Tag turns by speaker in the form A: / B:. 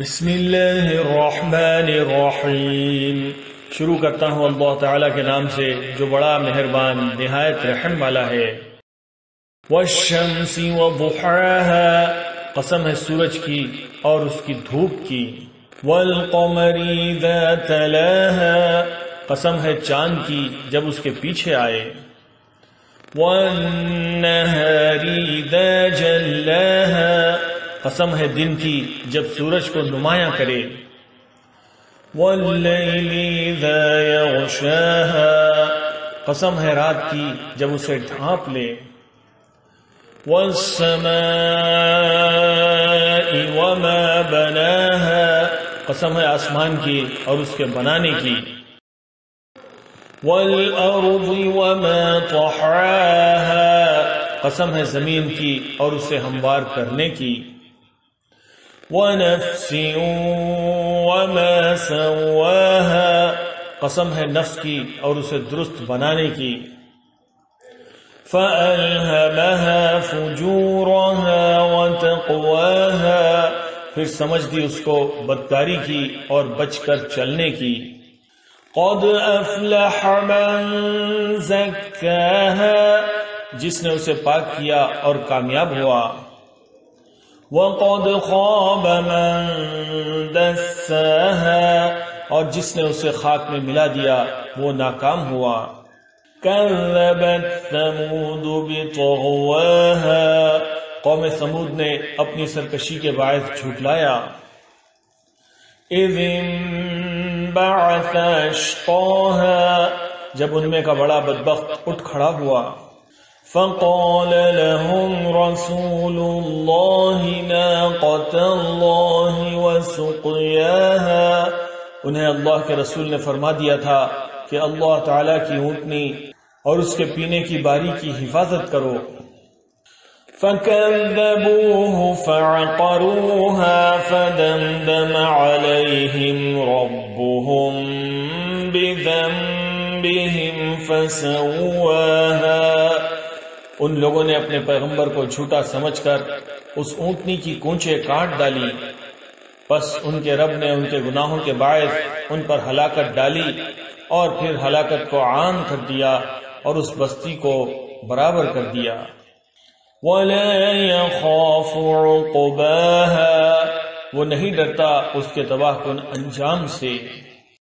A: بسم اللہ الرحمن الرحیم۔ شروع کرتا ہوں اللہ تعالیٰ کے نام سے جو بڑا مہربان نہایت رحم والا ہے۔ والشمس وضحاها، قسم ہے سورج کی اور اس کی دھوپ کی۔ والقمر اذا تلاها، قسم ہے چاند کی جب اس کے پیچھے آئے۔ والنہار اذا جلاها، قسم ہے دن کی جب سورج کو نمایاں کرے۔ واللیل اذا یغشاها، قسم ہے رات کی جب اسے ڈھانپ لے۔ والسماء وما بناها، قسم ہے آسمان کی اور اس کے بنانے کی۔ والارض وما طحاها، قسم ہے زمین کی اور اسے ہموار کرنے کی۔ وَنَفْسٍ وَمَا سَوَّاهَا، قسم ہے نفس کی اور اسے درست بنانے کی۔ فَأَلْهَمَهَا فُجُورَهَا وَتَقْوَاهَا، پھر سمجھ دی اس کو بدکاری کی اور بچ کر چلنے کی۔ قَدْ أَفْلَحَ مَنْ زَكَّاهَا، جس نے اسے پاک کیا اور کامیاب ہوا۔ وَقَدْ خَابَ مَنْ دَسَّاهَا، اور جس نے اسے خاک میں ملا دیا وہ ناکام ہوا۔ كَذَّبَتْ ثَمُودُ بِطَغْوَاهَا، قوم ثمود نے اپنی سرکشی کے باعث جھٹلایا۔ إِذِ انبعث أشقاها، جب ان میں کا بڑا بدبخت اٹھ کھڑا ہوا۔ فقال لهم رسول الله ناقة الله وسقياها، انہیں اللہ کے رسول نے فرما دیا تھا کہ اللہ تعالیٰ کی اونٹنی اور اس کے پینے کی باری کی حفاظت کرو۔ فكذبوه فعقروها فدمدم عليهم ربهم بذنبهم فسواها، ان لوگوں نے اپنے پیغمبر کو جھوٹا سمجھ کر اس اونٹنی کی کونچیں کاٹ ڈالی، پس ان کے رب نے ان کے گناہوں کے باعث ان پر ہلاکت ڈالی اور پھر ہلاکت کو عام کر دیا اور اس بستی کو برابر کر دیا۔ وَلَا يَخَافُ عُقْبَاهَا، وہ نہیں ڈرتا اس کے تباہ کن انجام سے۔